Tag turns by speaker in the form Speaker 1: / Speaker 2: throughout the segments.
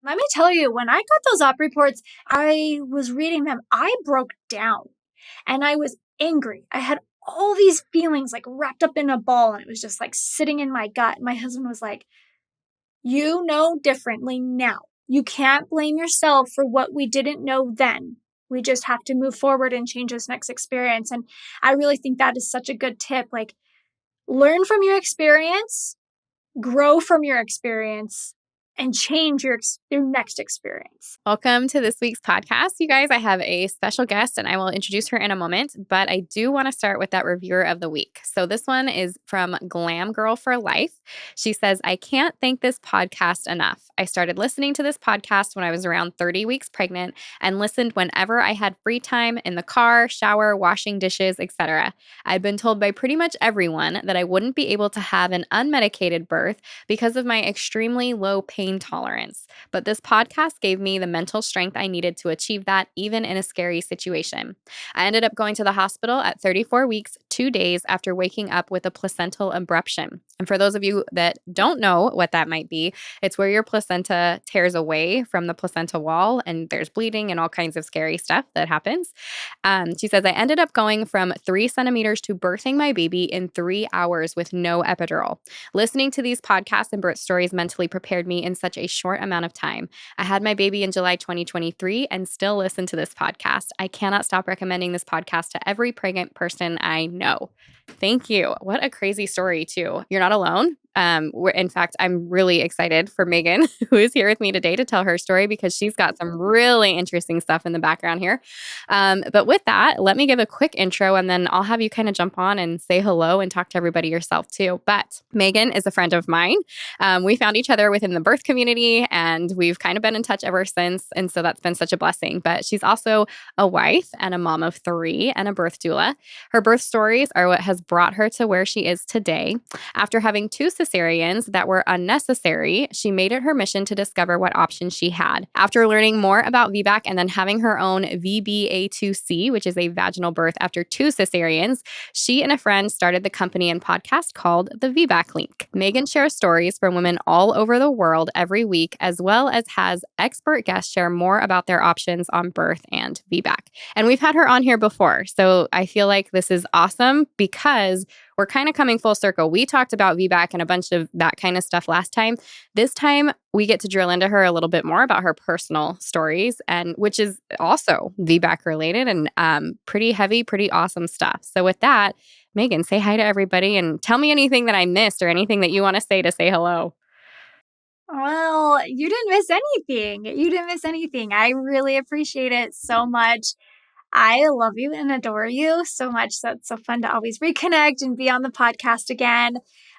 Speaker 1: Let me tell you, when I got those op reports, I was reading them. I broke down and I was angry. I had all these feelings like wrapped up in a ball, and it was just like sitting in my gut. My husband was like, you know differently now. You can't blame yourself for what we didn't know then. We just have to move forward and change this next experience. And I really think that is such a good tip. Like, learn from your experience, grow from your experience, and change your next experience.
Speaker 2: Welcome to this week's podcast. You guys, I have a special guest and I will introduce her in a moment, but I do want to start with that reviewer of the week. So this one is from Glam Girl for Life. She says, I can't thank this podcast enough. I started listening to this podcast when I was around 30 weeks pregnant and listened whenever I had free time in the car, shower, washing dishes, etc. I'd been told by pretty much everyone that I wouldn't be able to have an unmedicated birth because of my extremely low pain tolerance. But this podcast gave me the mental strength I needed to achieve that, even in a scary situation. I ended up going to the hospital at 34 weeks, 2 days after waking up with a placental abruption. And for those of you that don't know what that might be, it's where your placenta tears away from the placenta wall and there's bleeding and all kinds of scary stuff that happens. She says, I ended up going from 3 centimeters to birthing my baby in 3 hours with no epidural. Listening to these podcasts and birth stories mentally prepared me in such a short amount of time. I had my baby in July 2023 and still listen to this podcast. I cannot stop recommending this podcast to every pregnant person I know. Thank you. What a crazy story, too. You're not alone. In fact, I'm really excited for Meagan, who is here with me today to tell her story because she's got some really interesting stuff in the background here. But with that, let me give a quick intro and then I'll have you kind of jump on and say hello and talk to everybody yourself too. But Meagan is a friend of mine. We found each other within the birth community and we've kind of been in touch ever since. And so that's been such a blessing. But she's also a wife and a mom of 3 and a birth doula. Her birth stories are what has brought her to where she is today. After having 2 cesareans that were unnecessary, she made it her mission to discover what options she had. After learning more about VBAC and then having her own VBAC, which is a vaginal birth after 2 cesareans, she and a friend started the company and podcast called The VBAC Link. Meagan shares stories from women all over the world every week, as well as has expert guests share more about their options on birth and VBAC. And we've had her on here before, so I feel like this is awesome because we're kind of coming full circle. We talked about VBAC and a bunch of that kind of stuff last time. This time, we get to drill into her a little bit more about her personal stories, and which is also VBAC related and pretty heavy, pretty awesome stuff. So with that, Meagan, say hi to everybody and tell me anything that I missed or anything that you want to say hello.
Speaker 1: Well, you didn't miss anything. You didn't miss anything. I really appreciate it so much. I love you and adore you so much. So it's so fun to always reconnect and be on the podcast again.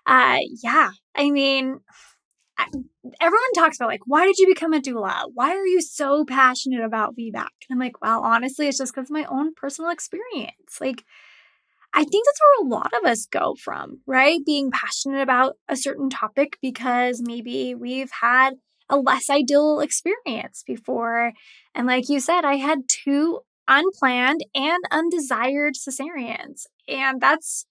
Speaker 1: Yeah, I mean, everyone talks about like, why did you become a doula? Why are you so passionate about VBAC? And I'm like, well, honestly, it's just because of my own personal experience. Like, I think that's where a lot of us go from, right? Being passionate about a certain topic because maybe we've had a less ideal experience before. And like you said, I had 2 unplanned and undesired cesareans. And that's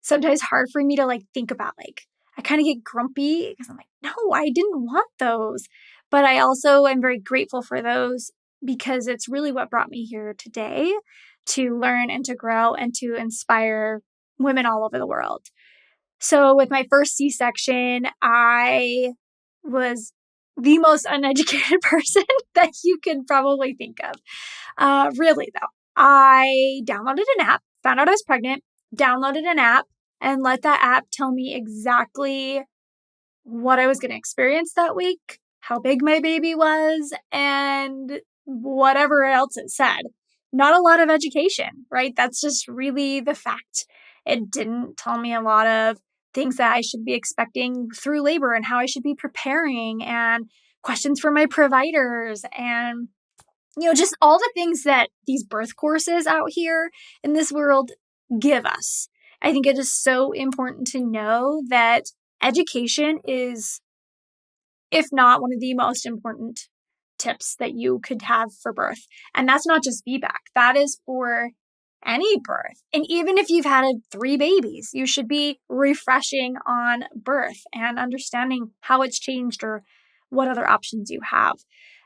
Speaker 1: sometimes hard for me to like think about. Like, I kind of get grumpy because I'm like, no, I didn't want those. But I also am very grateful for those because it's really what brought me here today to learn and to grow and to inspire women all over the world. So with my first C-section, I was the most uneducated person that you could probably think of. Really, though. I downloaded an app, found out I was pregnant, downloaded an app, and let that app tell me exactly what I was going to experience that week, how big my baby was, and whatever else it said. Not a lot of education, right? That's just really the fact. It didn't tell me a lot of things that I should be expecting through labor and how I should be preparing and questions for my providers and, just all the things that these birth courses out here in this world give us. I think it is so important to know that education is, if not one of the most important tips that you could have for birth. And that's not just VBAC. That is for any birth. And even if you've had 3 babies, you should be refreshing on birth and understanding how it's changed or what other options you have.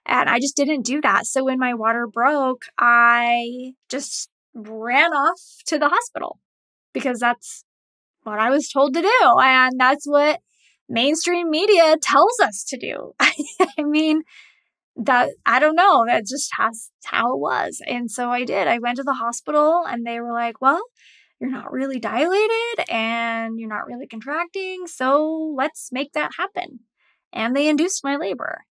Speaker 1: And I just didn't do that. So when my water broke, I just ran off to the hospital because that's what I was told to do. And that's what mainstream media tells us to do. I mean, that I don't know. That just has how it was. And so I did. I went to the hospital and they were like, well, you're not really dilated and you're not really contracting. So let's make that happen. And they induced my labor.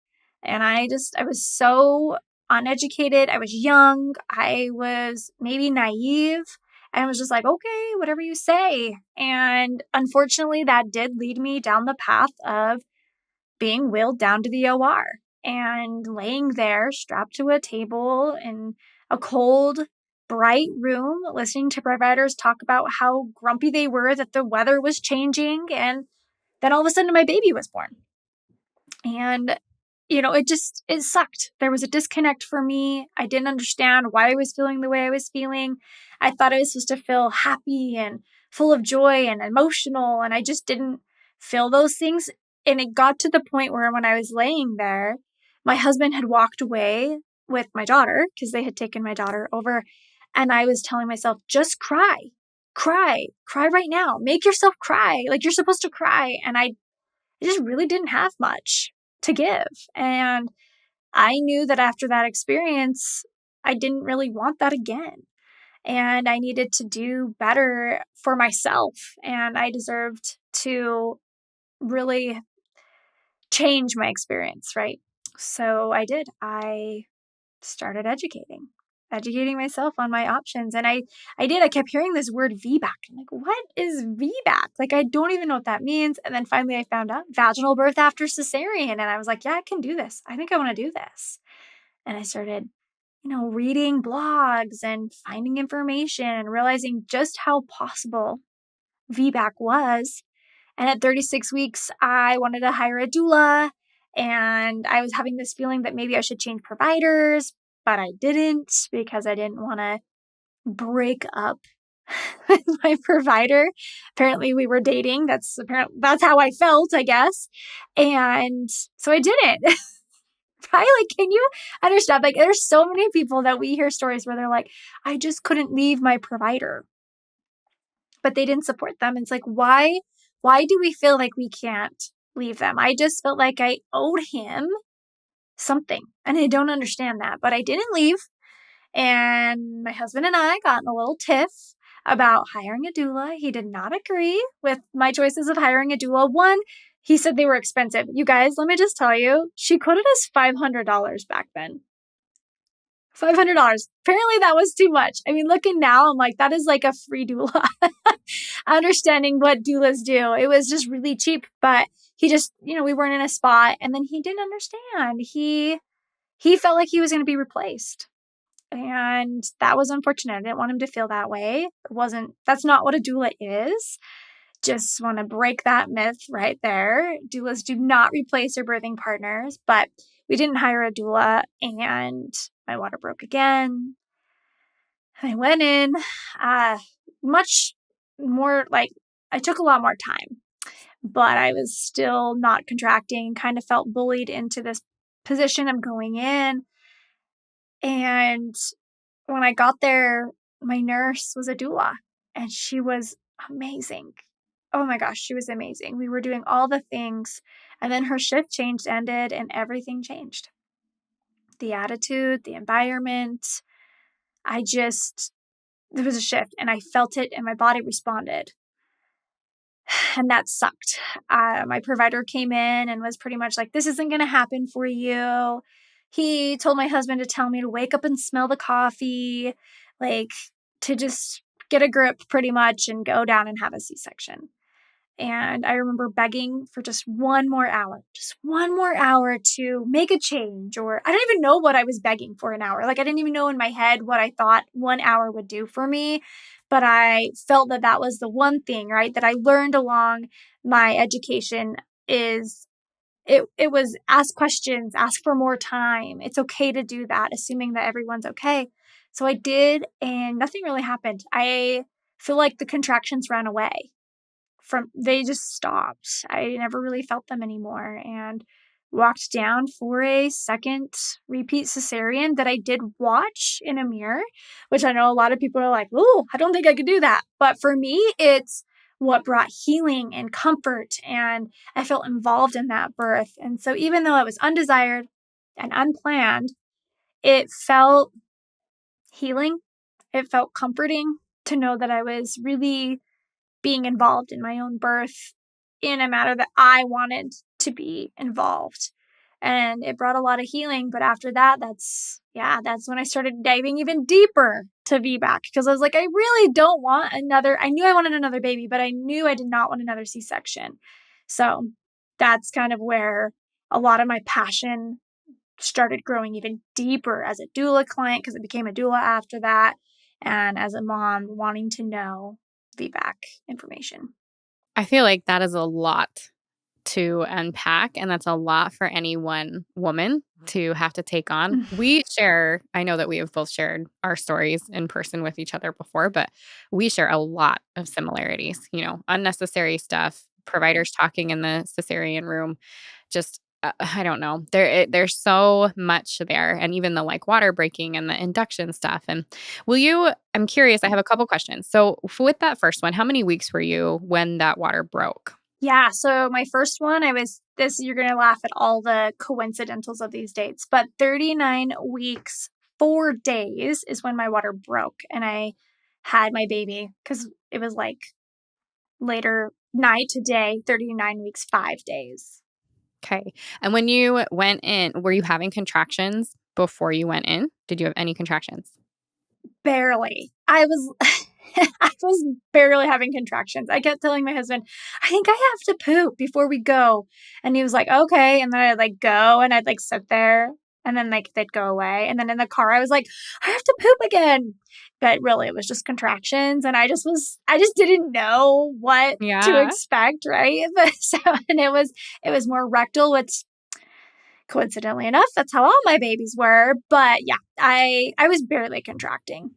Speaker 1: And I was so uneducated. I was young. I was maybe naive. And I was just like, okay, whatever you say. And unfortunately, that did lead me down the path of being wheeled down to the OR and laying there strapped to a table in a cold, bright room, listening to providers talk about how grumpy they were that the weather was changing. And then all of a sudden, my baby was born. And it sucked. There was a disconnect for me. I didn't understand why I was feeling the way I was feeling. I thought I was supposed to feel happy and full of joy and emotional, and I just didn't feel those things. And it got to the point where when I was laying there, my husband had walked away with my daughter because they had taken my daughter over. And I was telling myself, just cry right now. Make yourself cry. Like you're supposed to cry. And I just really didn't have much to give. And I knew that after that experience, I didn't really want that again. And I needed to do better for myself. And I deserved to really change my experience, right? So I did. I started educating myself on my options. And I did. I kept hearing this word VBAC. I'm like, what is VBAC? Like, I don't even know what that means. And then finally I found out vaginal birth after cesarean. And I was like, yeah, I can do this. I think I want to do this. And I started, reading blogs and finding information and realizing just how possible VBAC was. And at 36 weeks, I wanted to hire a doula. And I was having this feeling that maybe I should change providers, but I didn't because I didn't want to break up with my provider. Apparently we were dating. That's how I felt, I guess. And so I didn't. Right? Like, can you understand? Like, there's so many people that we hear stories where they're like, I just couldn't leave my provider, but they didn't support them. And it's like, why do we feel like we can't leave them? I just felt like I owed him something. And I don't understand that, but I didn't leave. And my husband and I got in a little tiff about hiring a doula. He did not agree with my choices of hiring a doula. One, he said they were expensive. You guys, let me just tell you, she quoted us $500 back then. $500. Apparently that was too much. I mean, looking now, I'm like, that is like a free doula. Understanding what doulas do. It was just really cheap, but he just, we weren't in a spot. And then he didn't understand. He felt like he was going to be replaced. And that was unfortunate. I didn't want him to feel that way. That's not what a doula is. Just want to break that myth right there. Doulas do not replace their birthing partners, but we didn't hire a doula and my water broke again. I went in, much more like I took a lot more time, but I was still not contracting, kind of felt bullied into this position of going in. And when I got there, my nurse was a doula and she was amazing. Oh my gosh, she was amazing. We were doing all the things and then her shift ended and everything changed. The attitude, the environment, there was a shift and I felt it and my body responded. And that sucked. My provider came in and was pretty much like, this isn't going to happen for you. He told my husband to tell me to wake up and smell the coffee, like to just get a grip pretty much and go down and have a C-section. And I remember begging for just one more hour to make a change. Or I don't even know what I was begging for an hour. Like I didn't even know in my head what I thought 1 hour would do for me. But I felt that was the one thing, right, that I learned along my education is it was ask questions, ask for more time. It's okay to do that, assuming that everyone's okay. So I did, and nothing really happened. I feel like the contractions ran away. They just stopped. I never really felt them anymore. And walked down for a second repeat cesarean that I did watch in a mirror, which I know a lot of people are like, oh, I don't think I could do that. But for me, it's what brought healing and comfort, and I felt involved in that birth. And so even though it was undesired and unplanned, it felt healing. It felt comforting to know that I was really being involved in my own birth in a manner that I wanted to be involved. And it brought a lot of healing. But after that, that's when I started diving even deeper to VBAC, because I was like, I really don't want another. I knew I wanted another baby, but I knew I did not want another C-section. So that's kind of where a lot of my passion started growing even deeper as a doula client, because I became a doula after that. And as a mom, wanting to know VBAC information.
Speaker 2: I feel like that is a lot to unpack, and that's a lot for any one woman to have to take on. I know that we have both shared our stories in person with each other before, but we share a lot of similarities, unnecessary stuff, providers talking in the cesarean room, just I don't know. There's so much there, and even the water breaking and the induction stuff. And I'm curious, I have a couple questions. So with that first one, how many weeks were you when that water broke?
Speaker 1: Yeah, so my first one, you're going to laugh at all the coincidentals of these dates, but 39 weeks, 4 days is when my water broke, and I had my baby, because it was later night to day, 39 weeks, 5 days.
Speaker 2: Okay. And when you went in, were you having contractions before you went in? Did you have any contractions?
Speaker 1: Barely. I was I was barely having contractions. I kept telling my husband, I think I have to poop before we go. And he was like, okay. And then I'd go, and I'd sit there, and then they'd go away. And then in the car, I was like, I have to poop again. But really, it was just contractions. And I just didn't know what to
Speaker 2: Yeah.
Speaker 1: expect. Right. And it was more rectal, which coincidentally enough, that's how all my babies were. But yeah, I was barely contracting.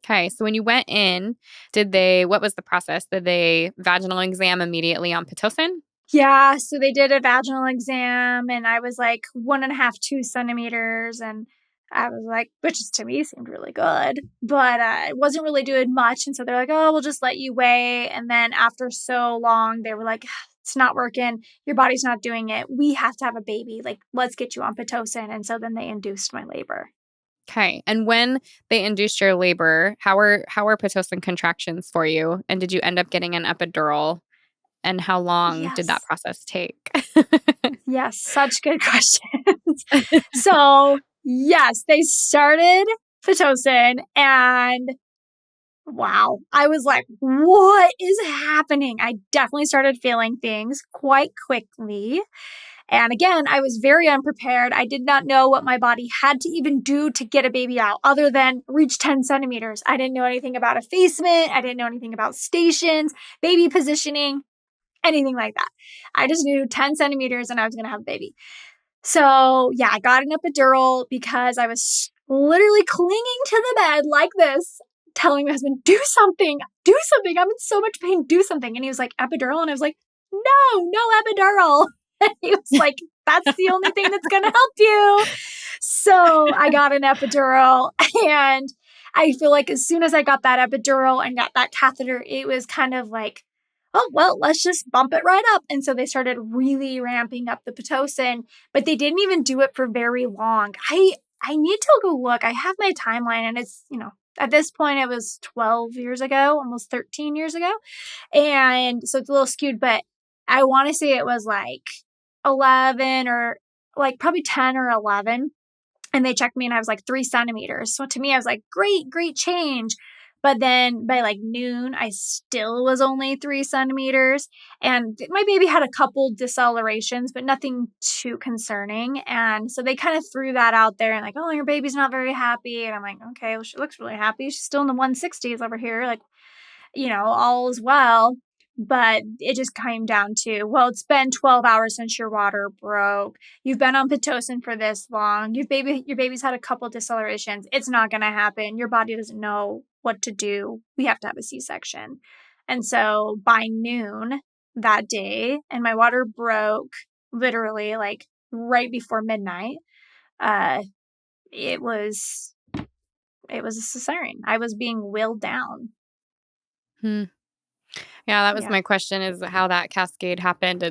Speaker 2: Okay. So when you went in, what was the process? Did they vaginal exam immediately on Pitocin?
Speaker 1: Yeah, so they did a vaginal exam, and I was 1.5, 2 centimeters, and I was which to me seemed really good, but it wasn't really doing much. And so they're like, oh, we'll just let you weigh. And then after so long, they were like, it's not working. Your body's not doing it. We have to have a baby. Let's get you on Pitocin. And so then they induced my labor.
Speaker 2: Okay. And when they induced your labor, how were Pitocin contractions for you? And did you end up getting an epidural? And how long did that
Speaker 1: Yes.
Speaker 2: process take?
Speaker 1: Yes, such good questions. So, yes, they started Pitocin, and wow, I was like, what is happening? I definitely started feeling things quite quickly. And again, I was very unprepared. I did not know what my body had to even do to get a baby out other than reach 10 centimeters. I didn't know anything about effacement. I didn't know anything about stations, baby positioning, anything like that. I just knew 10 centimeters and I was going to have a baby. So yeah, I got an epidural because I was literally clinging to the bed like this, telling my husband, do something, I'm in so much pain, do something. And he was like, epidural? And I was like, no epidural. And he was like, that's the only thing that's going to help you. So I got an epidural, and I feel like as soon as I got that epidural and got that catheter, it was kind of like, oh, well, let's just bump it right up. And so they started really ramping up the Pitocin, but they didn't even do it for very long. I need to go look. I have my timeline, and it's, at this point it was 12 years ago, almost 13 years ago. And so it's a little skewed, but I want to say it was 11 or probably 10 or 11. And they checked me, and I was 3 centimeters. So to me, I was like, great change. But then by noon, I still was only 3 centimeters. And my baby had a couple decelerations, but nothing too concerning. And so they kind of threw that out there and oh, your baby's not very happy. And I'm like, okay, well, she looks really happy. She's still in the 160s over here. All is well. But it just came down to, well, it's been 12 hours since your water broke. You've been on Pitocin for this long. Your baby's had a couple decelerations. It's not going to happen. Your body doesn't know what to do. We have to have a C-section. And so by noon that day, and my water broke literally right before midnight. Uh, it was a cesarean. I was being willed down.
Speaker 2: Hmm. Yeah, that was
Speaker 1: Yeah,
Speaker 2: my question is how that cascade happened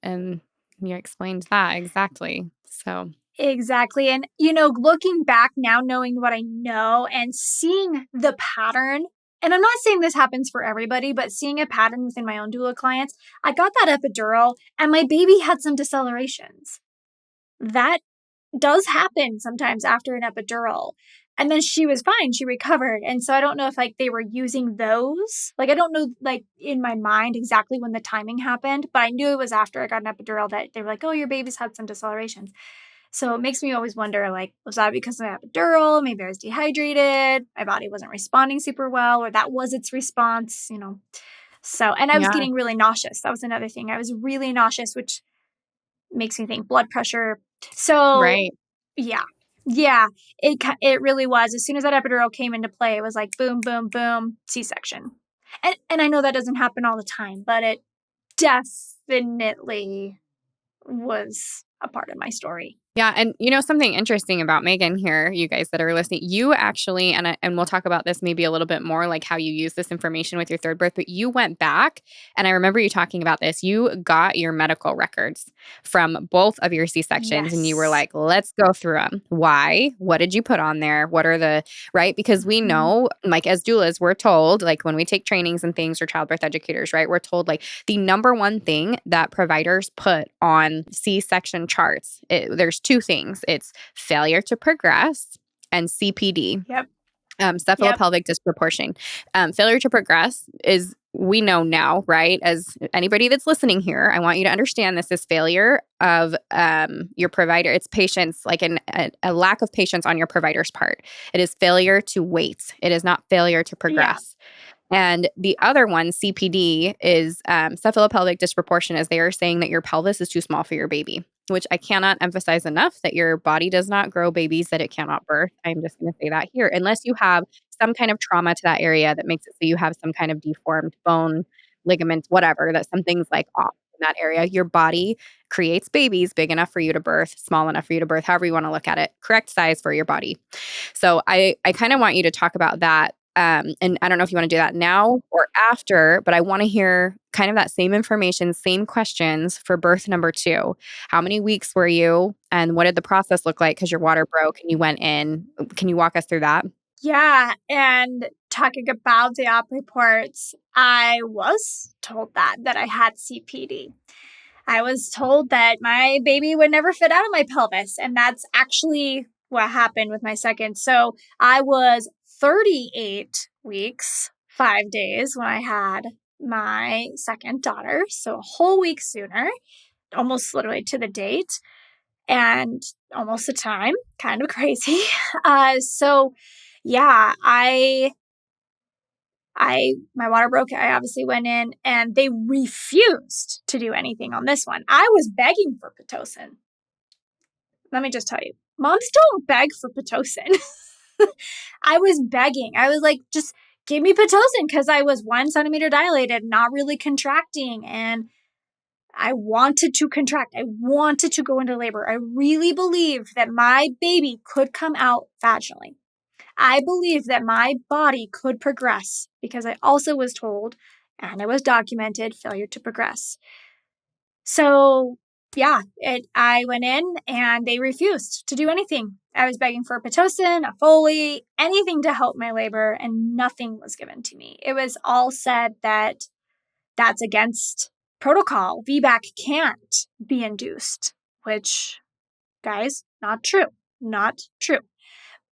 Speaker 2: and you explained that exactly. So,
Speaker 1: exactly. And, looking back now, knowing what I know and seeing the pattern, and I'm not saying this happens for everybody, but seeing a pattern within my own doula clients, I got that epidural and my baby had some decelerations. That does happen sometimes after an epidural. And then she was fine. She recovered. And so I don't know if like they were using those. Like I don't know like in my mind exactly when the timing happened, but I knew it was after I got an epidural that they were like, "Oh, your baby's had some decelerations." So it makes me always wonder like, was that because of the epidural? Maybe I was dehydrated. My body wasn't responding super well, or that was its response. So, and I was
Speaker 2: yeah,
Speaker 1: getting really nauseous. That was another thing. I was really nauseous, which makes me think blood pressure. So
Speaker 2: right.
Speaker 1: yeah. Yeah, it really was. As soon as that epidural came into play, it was like boom, boom, boom, C-section. And I know that doesn't happen all the time, but it definitely was a part of my story.
Speaker 2: Yeah, and something interesting about Megan here, you guys that are listening, you actually, and we'll talk about this maybe a little bit more, like how you use this information with your third birth, but you went back, and I remember you talking about this. You got your medical records from both of your C-sections, and you were
Speaker 1: Yes.
Speaker 2: like, let's go through them. Why? What did you put on there? What are the, right? Because we
Speaker 1: Mhm.
Speaker 2: know, like as doulas, we're told, like when we take trainings and things or childbirth educators, right? We're told like the number one thing that providers put on C-section charts, there's two things. It's failure to progress and CPD,
Speaker 1: Yep. Yep.
Speaker 2: cephalopelvic disproportion. Failure to progress is, we know now, right? As anybody that's listening here, I want you to understand this is failure of your provider. It's patience, like a lack of patience on your provider's part. It is failure to wait. It is not failure to
Speaker 1: Yeah.
Speaker 2: progress. And the other one, CPD, is cephalopelvic disproportion, as they are saying that your pelvis is too small for your baby, which I cannot emphasize enough that your body does not grow babies that it cannot birth. I'm just going to say that here, unless you have some kind of trauma to that area that makes it so you have some kind of deformed bone, ligaments, whatever, that something's like off in that area. Your body creates babies big enough for you to birth, small enough for you to birth, however you want to look at it, correct size for your body. So I kind of want you to talk about that. And I don't know if you want to do that now or after, but I want to hear kind of that same information, same questions for birth number 2. How many weeks were you and what did the process look like? Because your water broke and you went in. Can you walk us through that?
Speaker 1: Yeah. And talking about the op reports, I was told that I had CPD. I was told that my baby would never fit out of my pelvis. And that's actually what happened with my second. So I was 38 weeks, 5 days when I had my second daughter. So a whole week sooner, almost literally to the date and almost the time. Kind of crazy. So yeah, my water broke. I obviously went in and they refused to do anything on this one. I was begging for Pitocin. Let me just tell you, moms don't beg for Pitocin. I was begging. I was like, just give me Pitocin because I was 1 centimeter dilated, not really contracting. And I wanted to contract. I wanted to go into labor. I really believed that my baby could come out vaginally. I believe that my body could progress because I also was told, and it was documented, failure to progress. So, yeah, I went in and they refused to do anything. I was begging for a Pitocin, a Foley, anything to help my labor, and nothing was given to me. It was all said that that's against protocol. VBAC can't be induced, which, guys, not true. Not true.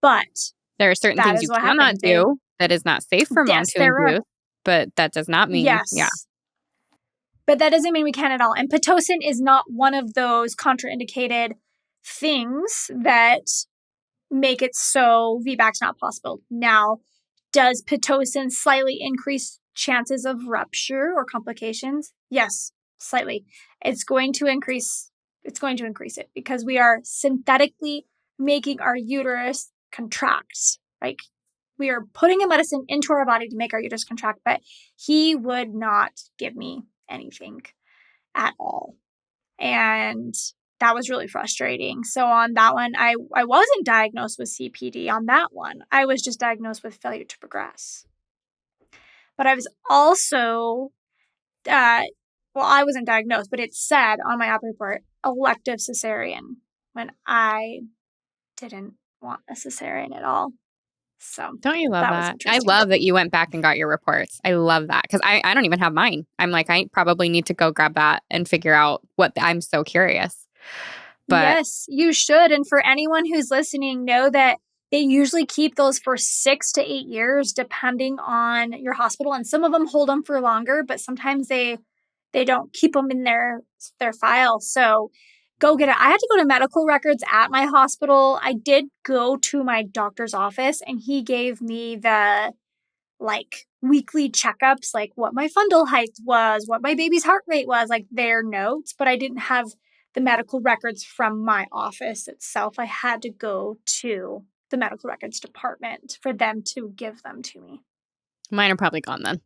Speaker 1: But
Speaker 2: There are certain
Speaker 1: that
Speaker 2: things
Speaker 1: is
Speaker 2: you
Speaker 1: what
Speaker 2: cannot
Speaker 1: happened. They
Speaker 2: do that is not safe for mom
Speaker 1: Yes,
Speaker 2: to
Speaker 1: there are.
Speaker 2: induce, but that does not mean, yeah.
Speaker 1: Yes. But that doesn't mean we can at all. And Pitocin is not one of those contraindicated things that make it so VBAC's not possible. Now, does Pitocin slightly increase chances of rupture or complications? Yes, slightly. It's going to increase it because we are synthetically making our uterus contract. Like we are putting a medicine into our body to make our uterus contract, but he would not give me anything at all. And that was really frustrating. So on that one, I wasn't diagnosed with CPD on that one. I was just diagnosed with failure to progress. But I was also, I wasn't diagnosed, but it said on my op report, elective cesarean, when I didn't want a cesarean at all. So
Speaker 2: Don't you love
Speaker 1: that was
Speaker 2: that? I
Speaker 1: interesting.
Speaker 2: love that you went back and got your reports. I love that because I don't even have mine. I'm like, I probably need to go grab that and figure out I'm so curious. But
Speaker 1: Yes, you should. And for anyone who's listening, know that they usually keep those for 6 to 8 years, depending on your hospital. And some of them hold them for longer, but sometimes they don't keep them in their file. So go get it. I had to go to medical records at my hospital. I did go to my doctor's office, and he gave me the like weekly checkups, like what my fundal height was, what my baby's heart rate was, like their notes, but I didn't have the medical records from my office itself. I had to go to the medical records department for them to give them to me.
Speaker 2: mine are probably gone then.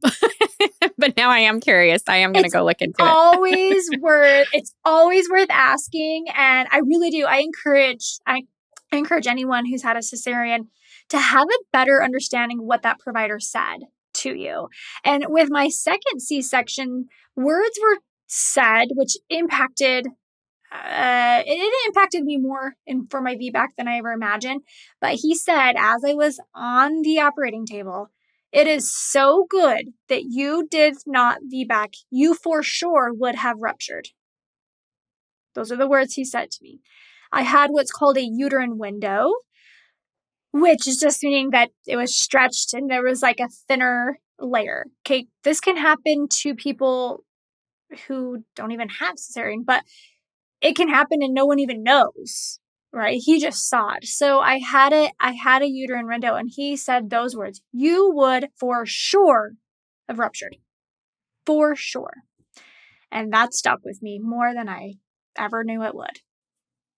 Speaker 2: But now I am curious. I am going to go look into it.
Speaker 1: It's always worth asking, and I really do. I encourage anyone who's had a cesarean to have a better understanding what that provider said to you. And with my second C-section, words were said which impacted it impacted me more for my VBAC than I ever imagined. But he said, as I was on the operating table, it is so good that you did not VBAC. You for sure would have ruptured. Those are the words he said to me. I had what's called a uterine window, which is just meaning that it was stretched and there was like a thinner layer. Okay, this can happen to people who don't even have cesarean, but it can happen and no one even knows, right? He just saw it. So I had a uterine window, and he said those words, you would for sure have ruptured. For sure. And that stuck with me more than I ever knew it would.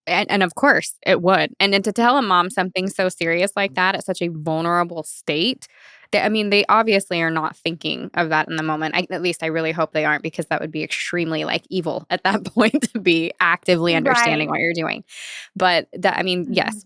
Speaker 2: And of course it would. And then to tell a mom something so serious like that at such a vulnerable state, they obviously are not thinking of that in the moment. At least I really hope they aren't, because that would be extremely evil at that point to be actively understanding
Speaker 1: Right.
Speaker 2: what you're doing. But yes,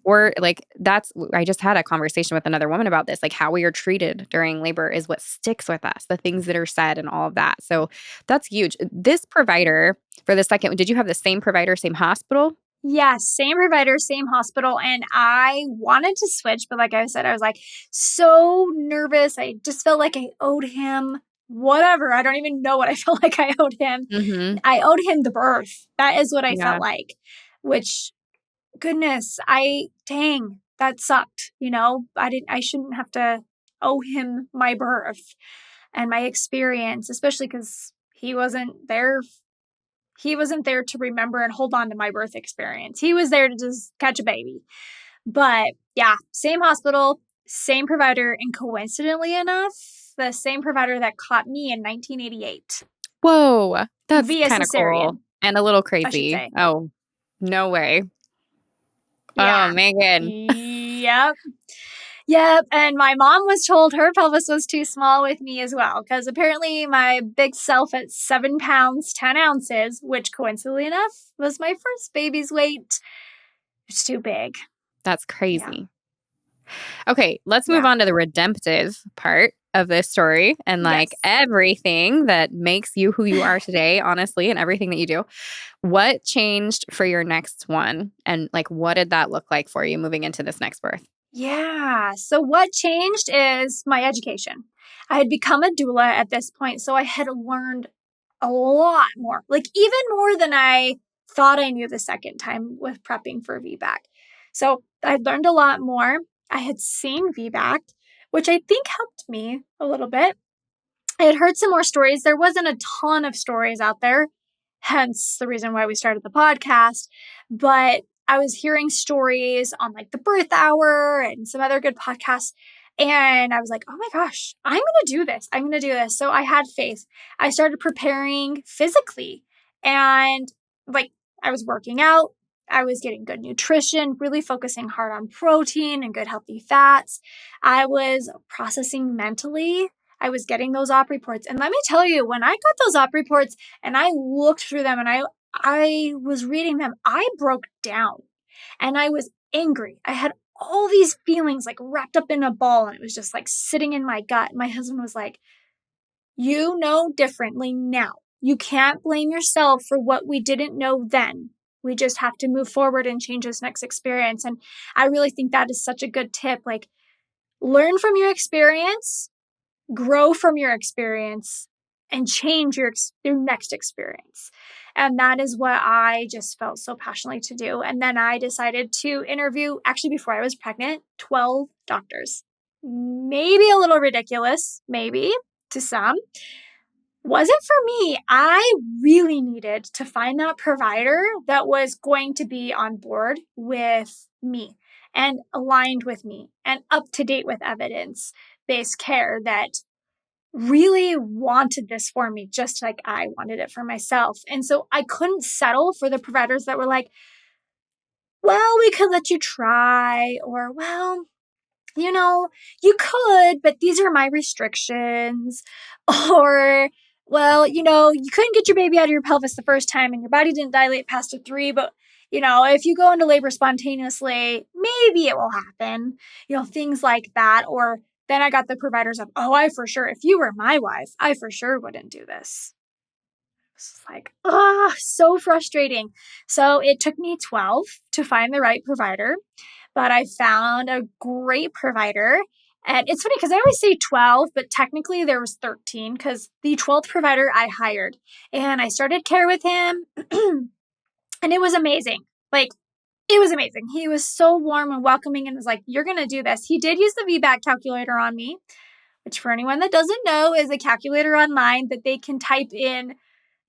Speaker 2: I just had a conversation with another woman about this, like how we are treated during labor is what sticks with us, the things that are said and all of that. So that's huge. This provider for the second, did you have the same provider, same hospital?
Speaker 1: Yes, same provider, same hospital. And I wanted to switch, but like I said, I was like so nervous. I just felt like I owed him whatever. I don't even know what I felt like I owed him.
Speaker 2: Mm-hmm.
Speaker 1: I owed him the birth. That is what I
Speaker 2: Yeah.
Speaker 1: felt like, which goodness, dang, that sucked. I shouldn't have to owe him my birth and my experience, especially because he wasn't there. He wasn't there to remember and hold on to my birth experience. He was there to just catch a baby. But yeah, same hospital, same provider, and coincidentally enough, the same provider that caught me in 1988.
Speaker 2: Whoa, that's
Speaker 1: via
Speaker 2: kind of cool
Speaker 1: cesarean,
Speaker 2: and a little
Speaker 1: I should
Speaker 2: crazy.
Speaker 1: say.
Speaker 2: Oh, no way. Oh,
Speaker 1: Yeah.
Speaker 2: Meagan.
Speaker 1: Yep. Yep. And my mom was told her pelvis was too small with me as well, because apparently my big self at 7 pounds, 10 ounces, which coincidentally enough was my first baby's weight, was too big.
Speaker 2: That's
Speaker 1: Yeah.
Speaker 2: crazy. Okay, let's move
Speaker 1: Yeah.
Speaker 2: on to the redemptive part of this story and
Speaker 1: Yes.
Speaker 2: everything that makes you who you are today, honestly, and everything that you do. What changed for your next one? And what did that look like for you moving into this next birth?
Speaker 1: Yeah. So what changed is my education. I had become a doula at this point, so I had learned a lot more, even more than I thought I knew the second time with prepping for VBAC. So I learned a lot more. I had seen VBAC, which I think helped me a little bit. I had heard some more stories. There wasn't a ton of stories out there, hence the reason why we started the podcast. But I was hearing stories on the Birth Hour and some other good podcasts. And I was like, oh my gosh, I'm going to do this. I'm going to do this. So I had faith. I started preparing physically, and I was working out. I was getting good nutrition, really focusing hard on protein and good healthy fats. I was processing mentally. I was getting those op reports. And let me tell you, when I got those op reports and I looked through them and I was reading them, I broke down and I was angry. I had all these feelings like wrapped up in a ball and it was just like sitting in my gut. My husband was like, you know differently now. You can't blame yourself for what we didn't know then. We just have to move forward and change this next experience. And I really think that is such a good tip. Like, learn from your experience, grow from your experience, and change your next experience. And that is what I just felt so passionately to do. And then I decided to interview, actually, before I was pregnant, 12 doctors. Maybe a little ridiculous, maybe to some. Wasn't for me. I really needed to find that provider that was going to be on board with me and aligned with me and up to date with evidence-based care that really wanted this for me, just like I wanted it for myself. And so I couldn't settle for the providers that were like, well, we could let you try, or, well, you could, but these are my restrictions. Or, well, you couldn't get your baby out of your pelvis the first time and your body didn't dilate past a 3, but, if you go into labor spontaneously, maybe it will happen. Things like that. Or then I got the providers of, oh, if you were my wife, I for sure wouldn't do this. It's like, so frustrating. So it took me 12 to find the right provider. But I found a great provider. And it's funny because I always say 12, but technically there was 13 because the 12th provider I hired. And I started care with him and it was amazing. Like, it was amazing. He was so warm and welcoming and was like, you're going to do this. He did use the VBAC calculator on me, which for anyone that doesn't know is a calculator online that they can type in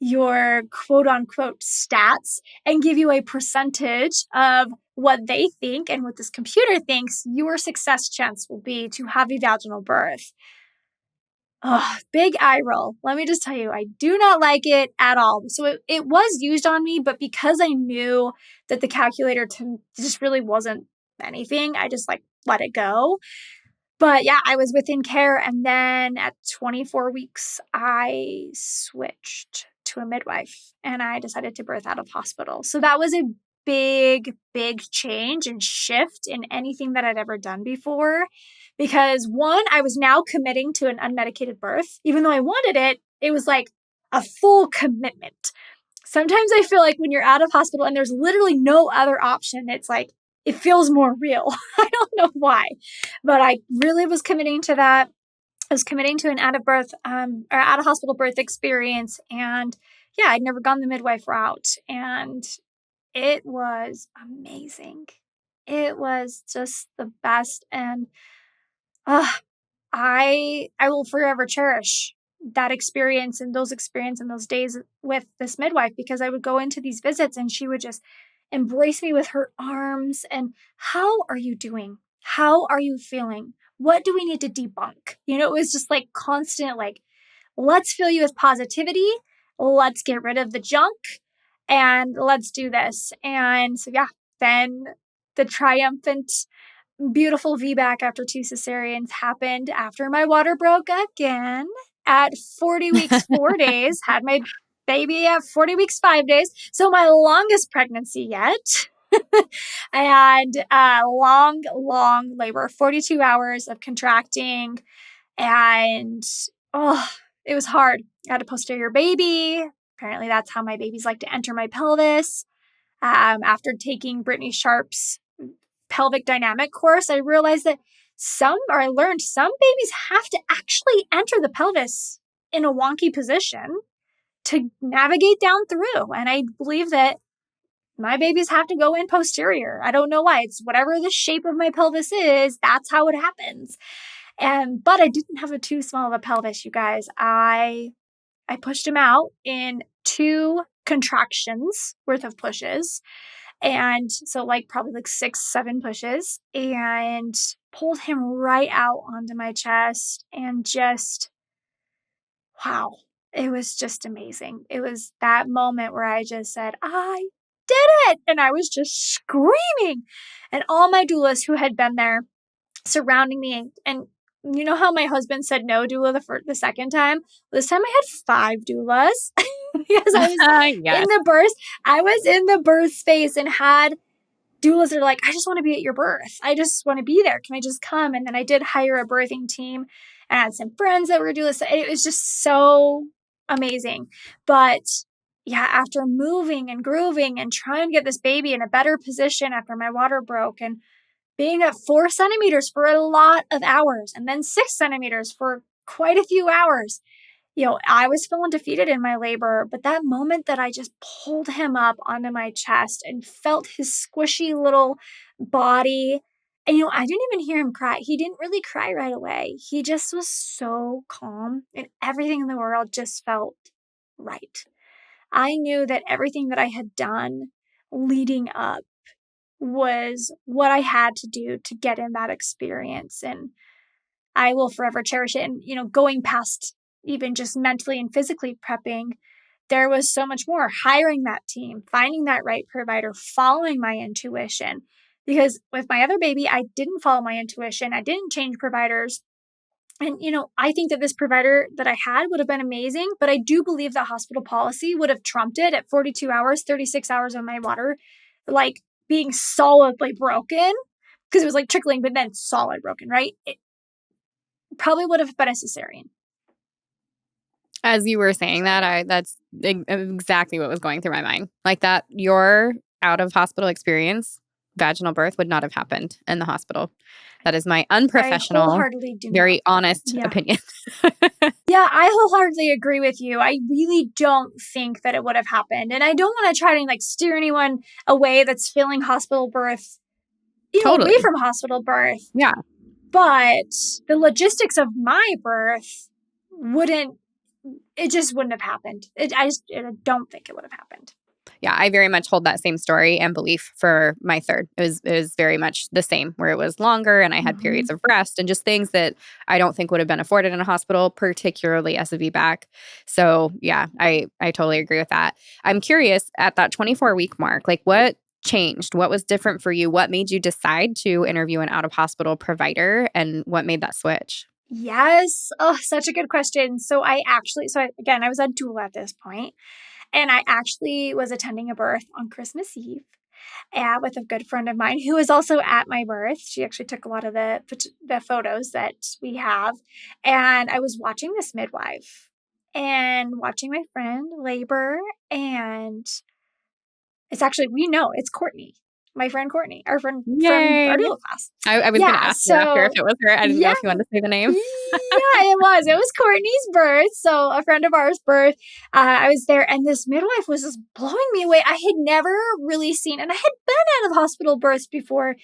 Speaker 1: your quote unquote stats and give you a percentage of what they think and what this computer thinks your success chance will be to have a vaginal birth. Oh, big eye roll. Let me just tell you, I do not like it at all. So it was used on me, but because I knew that the calculator just really wasn't anything, I just let it go. But yeah, I was within care. And then at 24 weeks, I switched to a midwife and I decided to birth out of hospital. So that was a big, big change and shift in anything that I'd ever done before. Because one, I was now committing to an unmedicated birth. Even though I wanted it, it was like a full commitment. Sometimes I feel like when you're out of hospital and there's literally no other option, it's like, it feels more real. I don't know why, but I really was committing to that. I was committing to an out of hospital birth experience. And yeah, I'd never gone the midwife route. And it was amazing. It was just the best. And I will forever cherish that experience and those days with this midwife, because I would go into these visits and she would just embrace me with her arms and, how are you doing? How are you feeling? What do we need to debunk? It was just like constant, like, let's fill you with positivity. Let's get rid of the junk and let's do this. And so, yeah, then the triumphant, beautiful VBAC after 2 cesareans happened after my water broke again at 40 weeks, 4 days, had my baby at 40 weeks, 5 days. So my longest pregnancy yet. I had a long, long labor, 42 hours of contracting. And it was hard. I had a posterior baby. Apparently that's how my babies like to enter my pelvis. After taking Brittany Sharp's pelvic dynamic course, I realized that I learned some babies have to actually enter the pelvis in a wonky position to navigate down through. And I believe that my babies have to go in posterior. I don't know why. It's whatever the shape of my pelvis is, that's how it happens. But I didn't have too small of a pelvis, you guys. I pushed him out in 2 contractions worth of pushes. And so probably 6, 7 pushes, and pulled him right out onto my chest. And just, wow, it was just amazing. It was that moment where I just said, I did it. And I was just screaming. And all my doulas who had been there surrounding me. And you know how my husband said no doula the second time? This time I had 5 doulas. because
Speaker 2: Yes.
Speaker 1: I was in the birth space and had doulas that are like, I just want to be at your birth. I just want to be there. Can I just come? And then I did hire a birthing team and I had some friends that were doulas. It was just so amazing. But yeah, after moving and grooving and trying to get this baby in a better position after my water broke and being at 4 centimeters for a lot of hours and then 6 centimeters for quite a few hours, I was feeling defeated in my labor, but that moment that I just pulled him up onto my chest and felt his squishy little body, and I didn't even hear him cry. He didn't really cry right away. He just was so calm, and everything in the world just felt right. I knew that everything that I had done leading up was what I had to do to get in that experience. And I will forever cherish it. And, going past even just mentally and physically prepping, there was so much more. Hiring that team, finding that right provider, following my intuition. Because with my other baby, I didn't follow my intuition. I didn't change providers. And, I think that this provider that I had would have been amazing, but I do believe that hospital policy would have trumped it at 42 hours, 36 hours of my water, like being solidly broken, because it was like trickling, but then solid broken, right? It probably would have been a cesarean.
Speaker 2: As you were saying that, that's exactly what was going through my mind. Like that, your out of hospital experience, vaginal birth would not have happened in the hospital. That is my
Speaker 1: I
Speaker 2: unprofessional,
Speaker 1: wholeheartedly do
Speaker 2: very
Speaker 1: not.
Speaker 2: honest opinion.
Speaker 1: Yeah, I wholeheartedly agree with you. I really don't think that it would have happened. And I don't want to try to steer anyone away that's feeling hospital birth,
Speaker 2: Totally.
Speaker 1: away from hospital birth.
Speaker 2: Yeah.
Speaker 1: But the logistics of my birth it just wouldn't have happened. I don't think it would have happened.
Speaker 2: Yeah, I very much hold that same story and belief for my third. It was very much the same, where it was longer and I had periods of rest and just things that I don't think would have been afforded in a hospital, particularly as a VBAC. So yeah, I totally agree with that. I'm curious, at that 24-week mark, like what changed? What was different for you? What made you decide to interview an out-of-hospital provider, and what made that switch?
Speaker 1: Yes. Oh, such a good question. Again, I was a doula at this point, and I actually was attending a birth on Christmas Eve with a good friend of mine who was also at my birth. She actually took a lot of the photos that we have. And I was watching this midwife and watching my friend labor. And it's Courtney, my friend Courtney, our friend from our doula class.
Speaker 2: I was going to ask you after if it was her. I didn't know if you wanted to say the name.
Speaker 1: Yeah, it was. It was Courtney's birth. So a friend of ours' birth. I was there, and this midwife was just blowing me away. I had never really seen, and I had been out of hospital births before,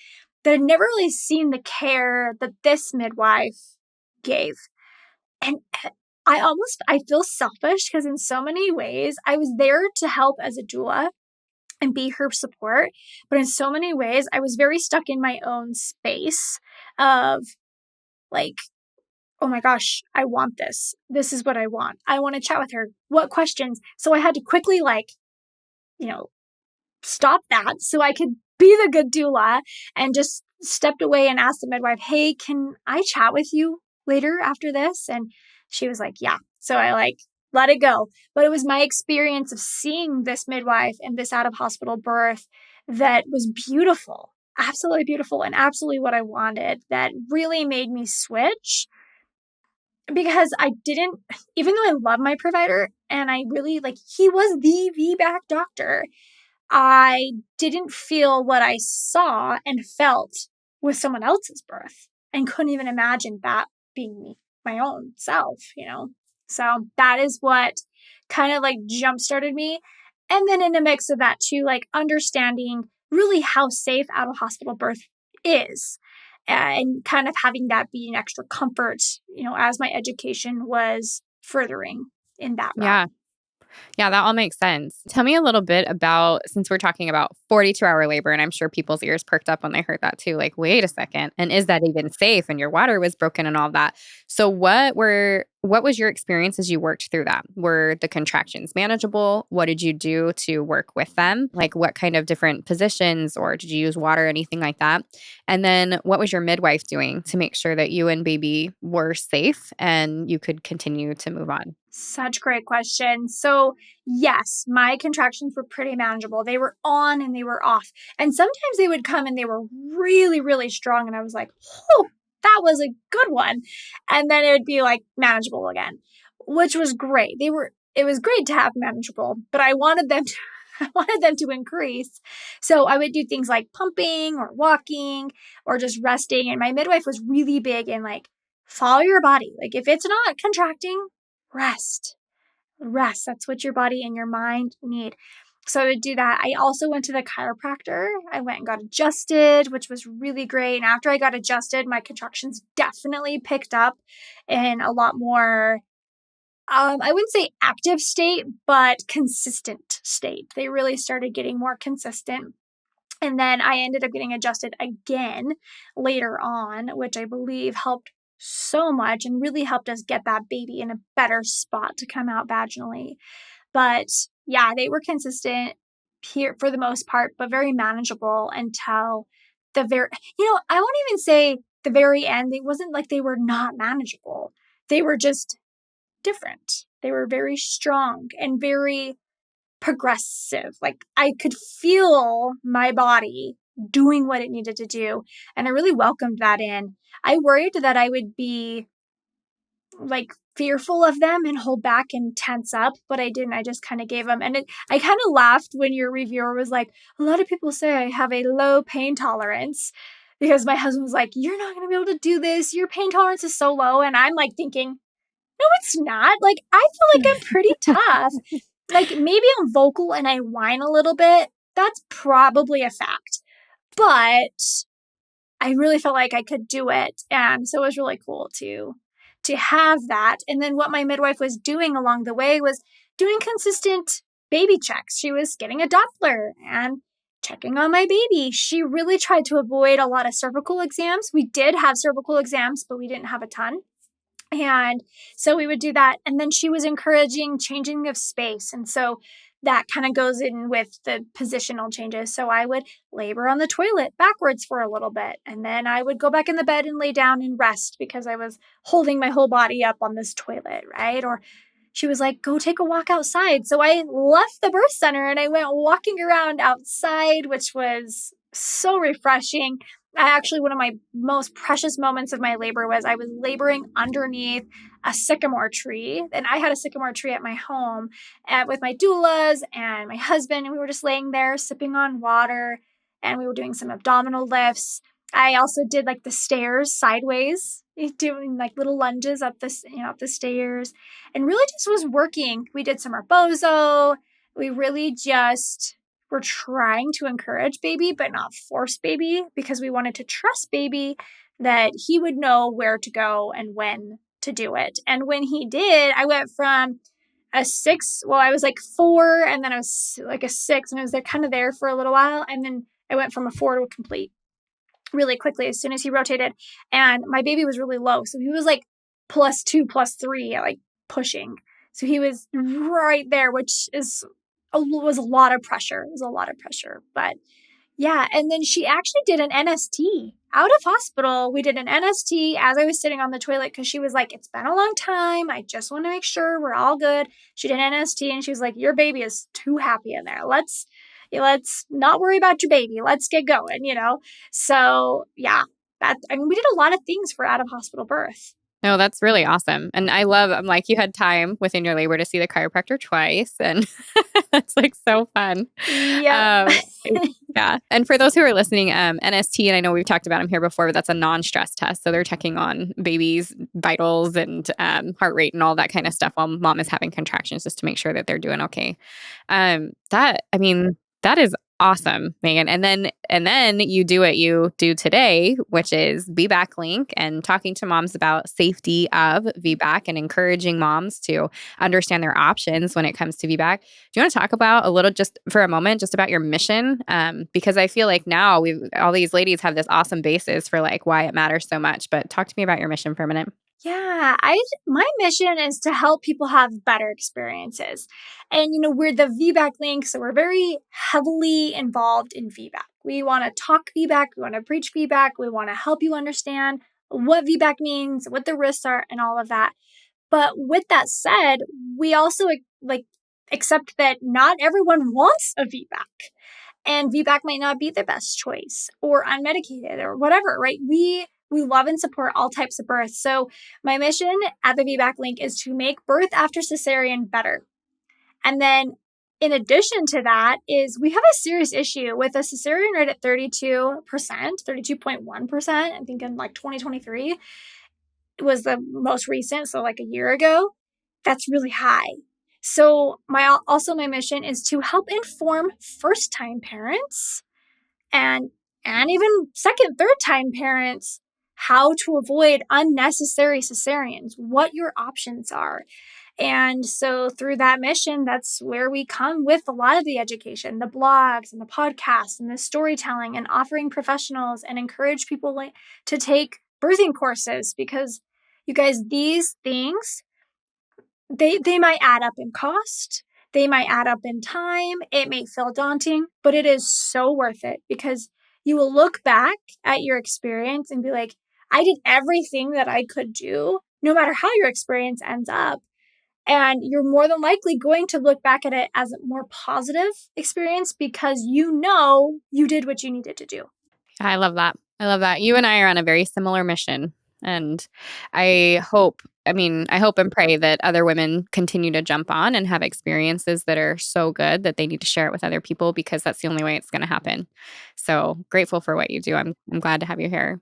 Speaker 1: but I'd never really seen the care that this midwife gave. And I feel selfish because in so many ways, I was there to help as a doula and be her support. But in so many ways, I was very stuck in my own space of oh my gosh, I want this. This is what I want. I want to chat with her. What questions? So I had to quickly stop that so I could be the good doula, and just stepped away and asked the midwife, hey, can I chat with you later after this? And she was like, yeah. So I let it go. But it was my experience of seeing this midwife and this out of hospital birth that was beautiful, absolutely beautiful, and absolutely what I wanted, that really made me switch. Because even though I love my provider and I really he was the VBAC doctor, I didn't feel what I saw and felt with someone else's birth, and couldn't even imagine that being me, my own self, So that is what kind of jump started me. And then in a mix of that too, understanding really how safe out of hospital birth is, and kind of having that be an extra comfort, as my education was furthering in that route.
Speaker 2: Yeah, that all makes sense. Tell me a little bit about, since we're talking about 42-hour labor, and I'm sure people's ears perked up when they heard that too, wait a second, and is that even safe? And your water was broken and all that. So what was your experience as you worked through that? Were the contractions manageable? What did you do to work with them? What kind of different positions, or did you use water, anything like that? And then what was your midwife doing to make sure that you and baby were safe and you could continue to move on?
Speaker 1: Such great question. So, yes, my contractions were pretty manageable. They were on and they were off. And sometimes they would come and they were really, really strong. And I was like, oh, that was a good one. And then it would be like manageable again, which was great. It was great to have manageable, but I wanted them to, I wanted them to increase. So I would do things like pumping or walking or just resting. And my midwife was really big in like, follow your body. Like if it's not contracting, rest. Rest. That's what your body and your mind need. So I would do that. I also went to the chiropractor. I went and got adjusted, which was really great. And after I got adjusted, my contractions definitely picked up in a lot more, I wouldn't say active state, but consistent state. They really started getting more consistent. And then I ended up getting adjusted again later on, which I believe helped so much and really helped us get that baby in a better spot to come out vaginally. But yeah, they were consistent here for the most part, but very manageable until the I won't even say the very end. It wasn't like they were not manageable. They were just different. They were very strong and very progressive. Like I could feel my body doing what it needed to do. And I really welcomed that in. I worried that I would be like fearful of them and hold back and tense up, but I didn't. I just kind of gave them. And I kind of laughed when your reviewer was like, a lot of people say I have a low pain tolerance because my husband was like, you're not going to be able to do this. Your pain tolerance is so low. And I'm like thinking, no, it's not. Like, I feel like I'm pretty tough. Like maybe I'm vocal and I whine a little bit. That's probably a fact. But I really felt like I could do it. And so it was really cool to have that. And then what my midwife was doing along the way was doing consistent baby checks. She was getting a Doppler and checking on my baby. She really tried to avoid a lot of cervical exams. We did have cervical exams, but we didn't have a ton. And so we would do that. And then she was encouraging changing of space. And so that kind of goes in with the positional changes. So I would labor on the toilet backwards for a little bit. And then I would go back in the bed and lay down and rest because I was holding my whole body up on this toilet, right? Or she was like, go take a walk outside. So I left the birth center and I went walking around outside, which was so refreshing. One of my most precious moments of my labor was I was laboring underneath a sycamore tree. And I had a sycamore tree at my home with my doulas and my husband. And we were just laying there sipping on water and we were doing some abdominal lifts. I also did like the stairs sideways, doing like little lunges up up the stairs, and really just was working. We did some rebozo. We really just were trying to encourage baby, but not force baby because we wanted to trust baby that he would know where to go and when to do it. And when he did, I went from a 6. Well, I was like 4 and then I was like a 6 and I was there kind of there for a little while. And then I went from a 4 to a complete really quickly as soon as he rotated. And my baby was really low. So he was like +2, +3, like pushing. So he was right there, which was a lot of pressure. It was a lot of pressure. But yeah. And then she actually did an NST out of hospital. We did an NST as I was sitting on the toilet because she was like, it's been a long time. I just want to make sure we're all good. She did an NST and she was like, your baby is too happy in there. Let's not worry about your baby. Let's get going, So yeah, we did a lot of things for out of hospital birth.
Speaker 2: No, that's really awesome. And I'm like, you had time within your labor to see the chiropractor twice. And that's like so fun.
Speaker 1: Yeah.
Speaker 2: Yeah. And for those who are listening, NST, and I know we've talked about them here before, but that's a non-stress test. So they're checking on babies' vitals and heart rate and all that kind of stuff while mom is having contractions just to make sure that they're doing okay. That is awesome, Meagan. And then you do what you do today, which is VBAC link and talking to moms about safety of VBAC and encouraging moms to understand their options when it comes to VBAC. Do you want to talk about a little, just for a moment, just about your mission? Because I feel like now all these ladies have this awesome basis for like why it matters so much. But talk to me about your mission for a minute.
Speaker 1: Yeah, my mission is to help people have better experiences. And, we're the VBAC link, so we're very heavily involved in VBAC. We want to talk VBAC, we want to preach VBAC, we want to help you understand what VBAC means, what the risks are, and all of that. But with that said, we also like accept that not everyone wants a VBAC, and VBAC might not be the best choice, or unmedicated or whatever, right? We love and support all types of births. So my mission at the VBAC link is to make birth after cesarean better. And then in addition to that is we have a serious issue with a cesarean rate at 32%, 32.1%, I think in like 2023 was the most recent, so like a year ago. That's really high. So my mission is to help inform first-time parents and even second, third-time parents how to avoid unnecessary cesareans, what your options are. And so through that mission, that's where we come with a lot of the education, the blogs and the podcasts and the storytelling and offering professionals and encourage people to take birthing courses, because you guys, these things, they might add up in cost. They might add up in time. It may feel daunting, but it is so worth it, because you will look back at your experience and be like, I did everything that I could do, no matter how your experience ends up. And you're more than likely going to look back at it as a more positive experience, because you know you did what you needed to do.
Speaker 2: I love that. I love that. You and I are on a very similar mission. And I hope and pray that other women continue to jump on and have experiences that are so good that they need to share it with other people, because that's the only way it's going to happen. So grateful for what you do. I'm glad to have you here.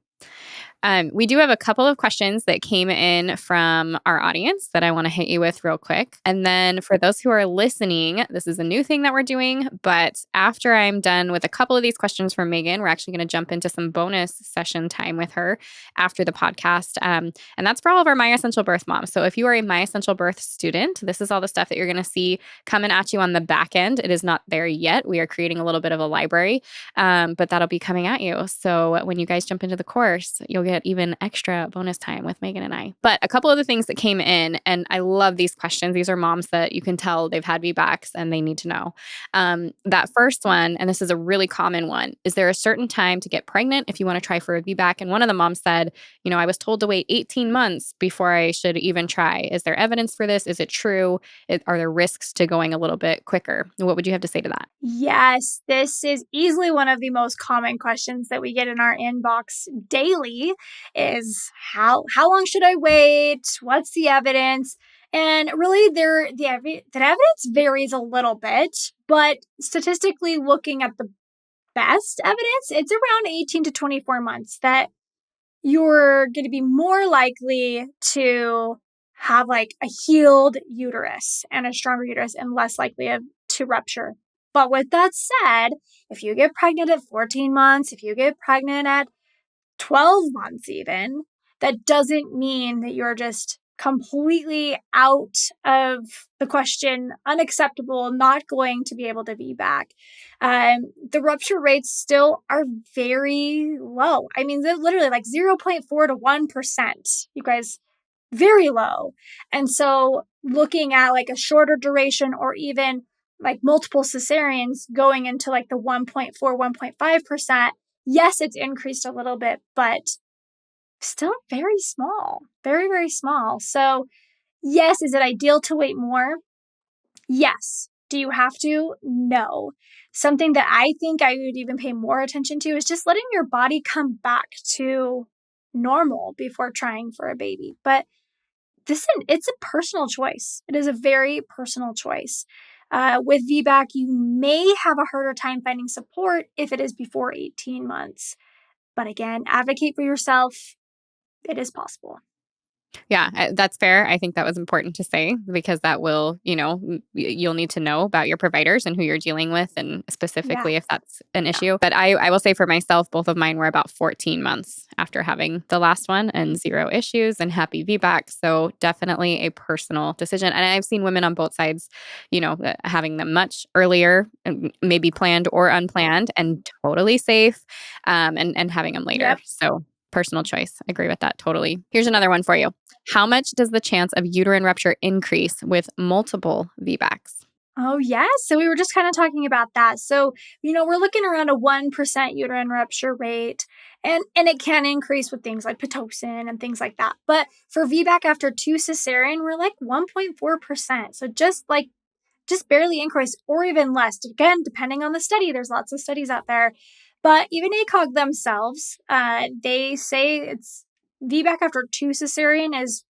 Speaker 2: We do have a couple of questions that came in from our audience that I want to hit you with real quick. And then for those who are listening, this is a new thing that we're doing. But after I'm done with a couple of these questions from Meagan, we're actually going to jump into some bonus session time with her after the podcast. And that's for all of our My Essential Birth moms. So if you are a My Essential Birth student, this is all the stuff that you're going to see coming at you on the back end. It is not there yet. We are creating a little bit of a library, but that'll be coming at you. So when you guys jump into the course, you'll get even extra bonus time with Meagan and I. But a couple of the things that came in, and I love these questions. These are moms that you can tell they've had VBACs and they need to know. That first one, and this is a really common one, is there a certain time to get pregnant if you want to try for a VBAC? And one of the moms said, I was told to wait 18 months before I should even try. Is there evidence for this? Is it true? Are there risks to going a little bit quicker? What would you have to say to that?
Speaker 1: Yes, this is easily one of the most common questions that we get in our inbox daily, is how long should I wait? What's the evidence? And really, the evidence varies a little bit, but statistically looking at the best evidence, it's around 18 to 24 months that you're going to be more likely to have like a healed uterus and a stronger uterus, and less likely to rupture. But with that said, if you get pregnant at 14 months, if you get pregnant at 12 months even, that doesn't mean that you're just completely out of the question, unacceptable, not going to be able to be back. The rupture rates still are very low. I mean, they're literally like 0.4 to 1%, you guys, very low. And so looking at like a shorter duration, or even like multiple cesareans going into like the 1.4, 1.5%, yes, it's increased a little bit, but still very small, very, very small. So yes, is it ideal to wait more? Yes. Do you have to? No. Something that I think I would even pay more attention to is just letting your body come back to normal before trying for a baby. But it's a personal choice. It is a very personal choice. With VBAC, you may have a harder time finding support if it is before 18 months. But again, advocate for yourself. It is possible.
Speaker 2: Yeah, that's fair. I think that was important to say, because that will, you'll need to know about your providers and who you're dealing with, and specifically if that's an issue. But I will say for myself, both of mine were about 14 months after having the last one, and 0 issues and happy VBAC. So definitely a personal decision. And I've seen women on both sides, having them much earlier, maybe planned or unplanned, and totally safe, and having them later.
Speaker 1: Yep.
Speaker 2: So personal choice. I agree with that totally. Here's another one for you. How much does the chance of uterine rupture increase with multiple VBACs?
Speaker 1: Oh, yes. So we were just kind of talking about that. So, we're looking around a 1% uterine rupture rate, and it can increase with things like Pitocin and things like that. But for VBAC after 2 cesarean, we're like 1.4%. So just barely increase or even less. Again, depending on the study, there's lots of studies out there. But even ACOG themselves, they say it's VBAC after 2 cesarean is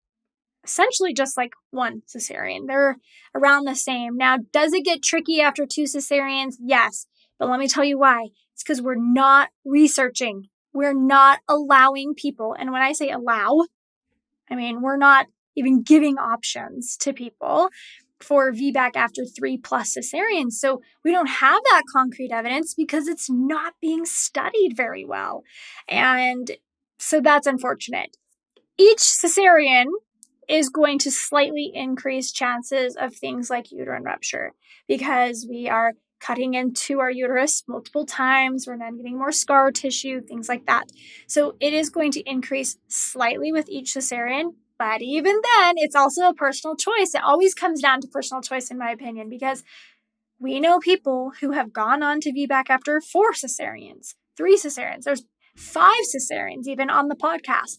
Speaker 1: essentially just like 1 cesarean. They're around the same. Now, does it get tricky after 2 cesareans? Yes. But let me tell you why. It's because we're not researching. We're not allowing people. And when I say allow, I mean, we're not even giving options to people for VBAC after 3+ cesareans. So we don't have that concrete evidence because it's not being studied very well. And so that's unfortunate. Each cesarean is going to slightly increase chances of things like uterine rupture because we are cutting into our uterus multiple times. We're then getting more scar tissue, things like that. So it is going to increase slightly with each cesarean. But even then, it's also a personal choice. It always comes down to personal choice, in my opinion, because we know people who have gone on to VBAC after 4 cesareans, 3 cesareans. There's 5 cesareans even on the podcast.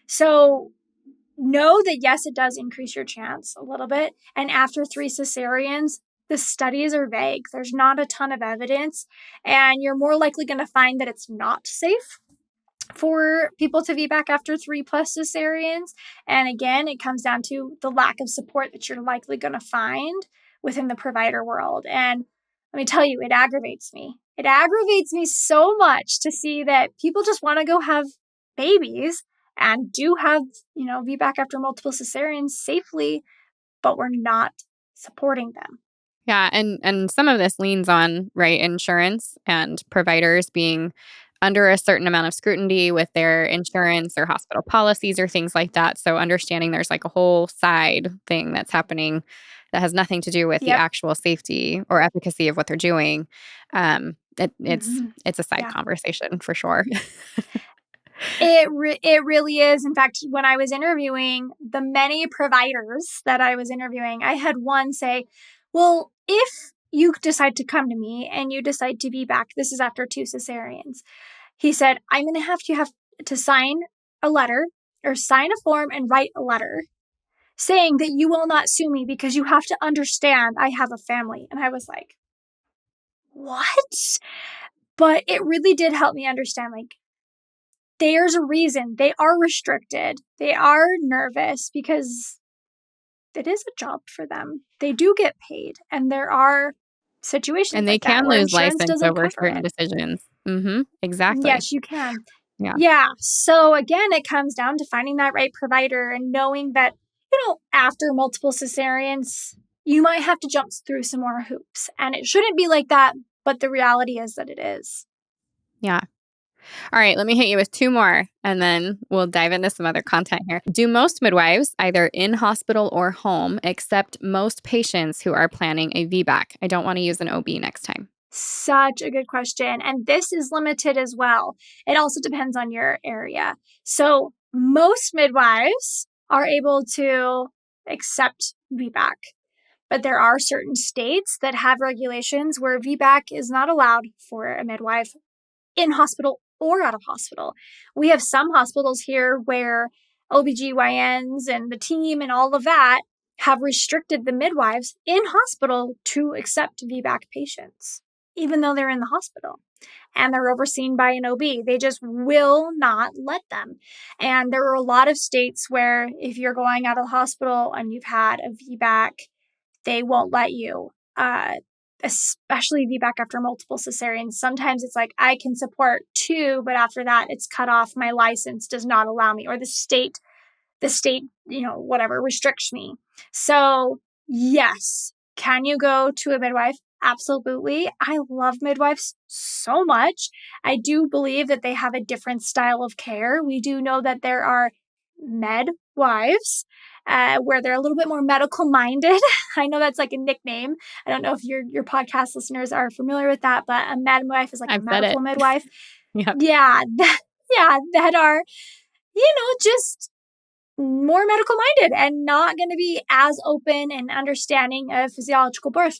Speaker 1: So know that, yes, it does increase your chance a little bit. And after 3 cesareans, the studies are vague. There's not a ton of evidence, and you're more likely going to find that it's not safe for people to VBAC after 3+ cesareans. And again, it comes down to the lack of support that you're likely going to find within the provider world. And let me tell you, it aggravates me. It aggravates me so much to see that people just want to go have babies and do have, VBAC after multiple cesareans safely, but we're not supporting them.
Speaker 2: Yeah, and some of this leans on, right, insurance and providers being under a certain amount of scrutiny with their insurance or hospital policies or things like that. So understanding there's like a whole side thing that's happening that has nothing to do with the
Speaker 1: Yep.
Speaker 2: actual safety or efficacy of what they're doing. It's a side
Speaker 1: Yeah.
Speaker 2: conversation for sure.
Speaker 1: It really is. In fact, when I was interviewing the many providers that I was interviewing, I had one say, well, if you decide to come to me and you decide to be back, this is after 2 cesareans. He said, I'm going to have to sign a letter or sign a form and write a letter saying that you will not sue me because you have to understand I have a family. And I was like, what? But it really did help me understand, like, there's a reason they are restricted. They are nervous because it is a job for them. They do get paid. And there are situations
Speaker 2: And they
Speaker 1: like that
Speaker 2: can
Speaker 1: where
Speaker 2: lose
Speaker 1: insurance
Speaker 2: license
Speaker 1: doesn't
Speaker 2: over
Speaker 1: cover
Speaker 2: certain
Speaker 1: it.
Speaker 2: decisions. Exactly.
Speaker 1: Yes, you can.
Speaker 2: Yeah.
Speaker 1: Yeah. So again, it comes down to finding that right provider and knowing that, after multiple cesareans, you might have to jump through some more hoops. And it shouldn't be like that, but the reality is that it is.
Speaker 2: Yeah. All right, let me hit you with two more and then we'll dive into some other content here. Do most midwives, either in hospital or home, accept most patients who are planning a VBAC? I don't want to use an OB next time.
Speaker 1: Such a good question. And this is limited as well. It also depends on your area. So most midwives are able to accept VBAC, but there are certain states that have regulations where VBAC is not allowed for a midwife in hospital or out of hospital. We have some hospitals here where OBGYNs and the team and all of that have restricted the midwives in hospital to accept VBAC patients, even though they're in the hospital and they're overseen by an OB. They just will not let them. And there are a lot of states where if you're going out of the hospital and you've had a VBAC, they won't let you, especially VBAC after multiple cesareans. Sometimes it's like, I can support 2, but after that, it's cut off. My license does not allow me, or the state, whatever, restricts me. So yes, can you go to a midwife? Absolutely. I love midwives so much. I do believe that they have a different style of care. We do know that there are midwives where they're a little bit more medical minded. I know that's like a nickname. I don't know if your podcast listeners are familiar with that, but a midwife is like
Speaker 2: I've
Speaker 1: a
Speaker 2: said it.
Speaker 1: medical midwife.
Speaker 2: Yep.
Speaker 1: Yeah, that are, just more medical minded and not going to be as open and understanding of physiological birth.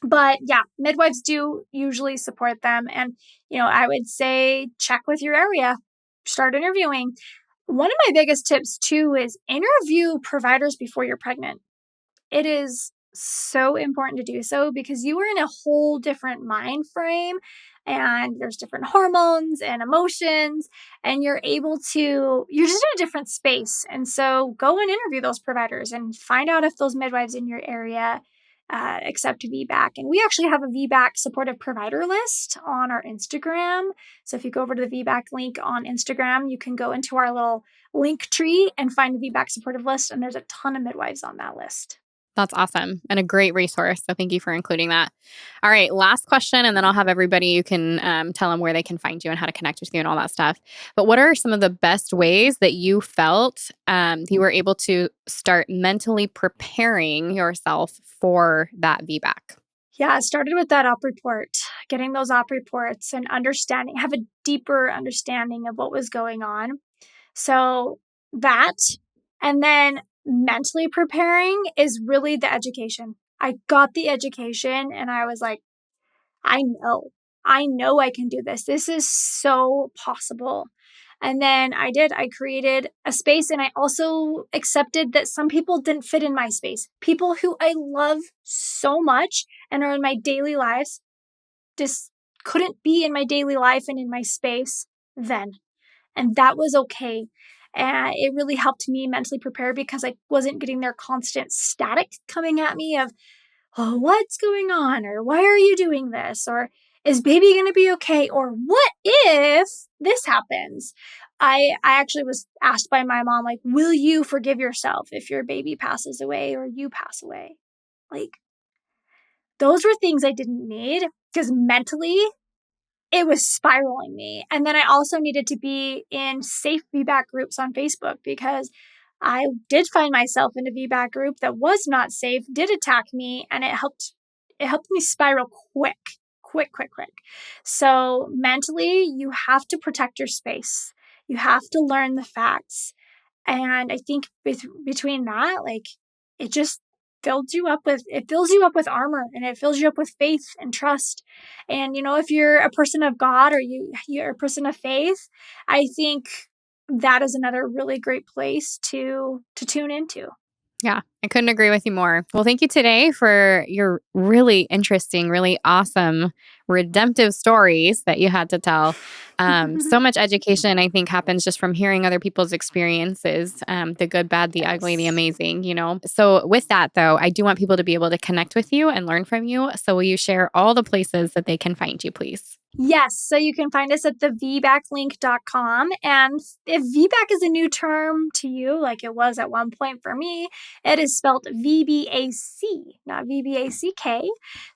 Speaker 1: But yeah, midwives do usually support them. And, I would say check with your area, start interviewing. One of my biggest tips too is interview providers before you're pregnant. It is so important to do so because you are in a whole different mind frame and there's different hormones and emotions, and you're just in a different space. And so go and interview those providers and find out if those midwives in your area accept VBAC. And we actually have a VBAC supportive provider list on our Instagram. So if you go over to the VBAC link on Instagram, you can go into our little link tree and find the VBAC supportive list. And there's a ton of midwives on that list.
Speaker 2: That's awesome and a great resource. So thank you for including that. All right, last question, and then I'll have everybody, you can tell them where they can find you and how to connect with you and all that stuff. But what are some of the best ways that you felt you were able to start mentally preparing yourself for that VBAC?
Speaker 1: Yeah, it started with that op report, getting those op reports and have a deeper understanding of what was going on. So that, and then mentally preparing is really the education. I got the education and I was like, I know I can do this. This is so possible. And then I created a space, and I also accepted that some people didn't fit in my space. People who I love so much and are in my daily lives just couldn't be in my daily life and in my space then. And that was okay. And it really helped me mentally prepare because I wasn't getting their constant static coming at me of, oh, what's going on? Or why are you doing this? Or is baby going to be okay? Or what if this happens? I actually was asked by my mom, like, will you forgive yourself if your baby passes away or you pass away? Like, those were things I didn't need because mentally it was spiraling me. And then I also needed to be in safe VBAC groups on Facebook because I did find myself in a VBAC group that was not safe, did attack me, and it helped me spiral quick. So mentally, you have to protect your space. You have to learn the facts. And I think between that, like, it just fills you up with armor, and it fills you up with faith and trust. And if you're a person of God or you're a person of faith, I think that is another really great place to tune into.
Speaker 2: Yeah, I couldn't agree with you more. Well, thank you today for your really interesting, really awesome, redemptive stories that you had to tell. So much education, I think, happens just from hearing other people's experiences, the good, bad, the ugly, the amazing. So, with that, though, I do want people to be able to connect with you and learn from you. So, will you share all the places that they can find you, please?
Speaker 1: Yes. So you can find us at the VBAClink.com. And if VBAC is a new term to you, like it was at one point for me, it is spelled VBAC, not VBACK.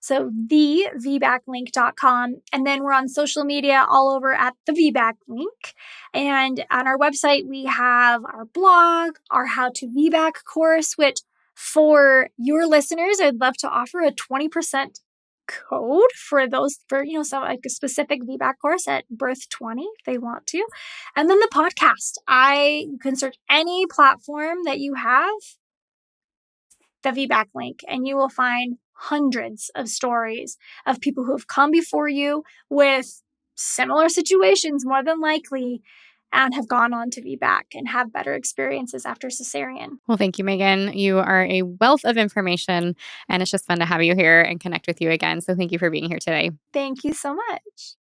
Speaker 1: So the VBAClink.com. And then we're on social media all over at the VBAC link. And on our website, we have our blog, our How to VBAC course, which for your listeners, I'd love to offer a 20% code for some like a specific VBAC course at birth 20 if they want to. And then the podcast, you can search any platform that you have the VBAC link, and you will find hundreds of stories of people who have come before you with similar situations, more than likely, and have gone on to VBAC and have better experiences after cesarean.
Speaker 2: Well, thank you, Meagan. You are a wealth of information, and it's just fun to have you here and connect with you again. So thank you for being here today.
Speaker 1: Thank you so much.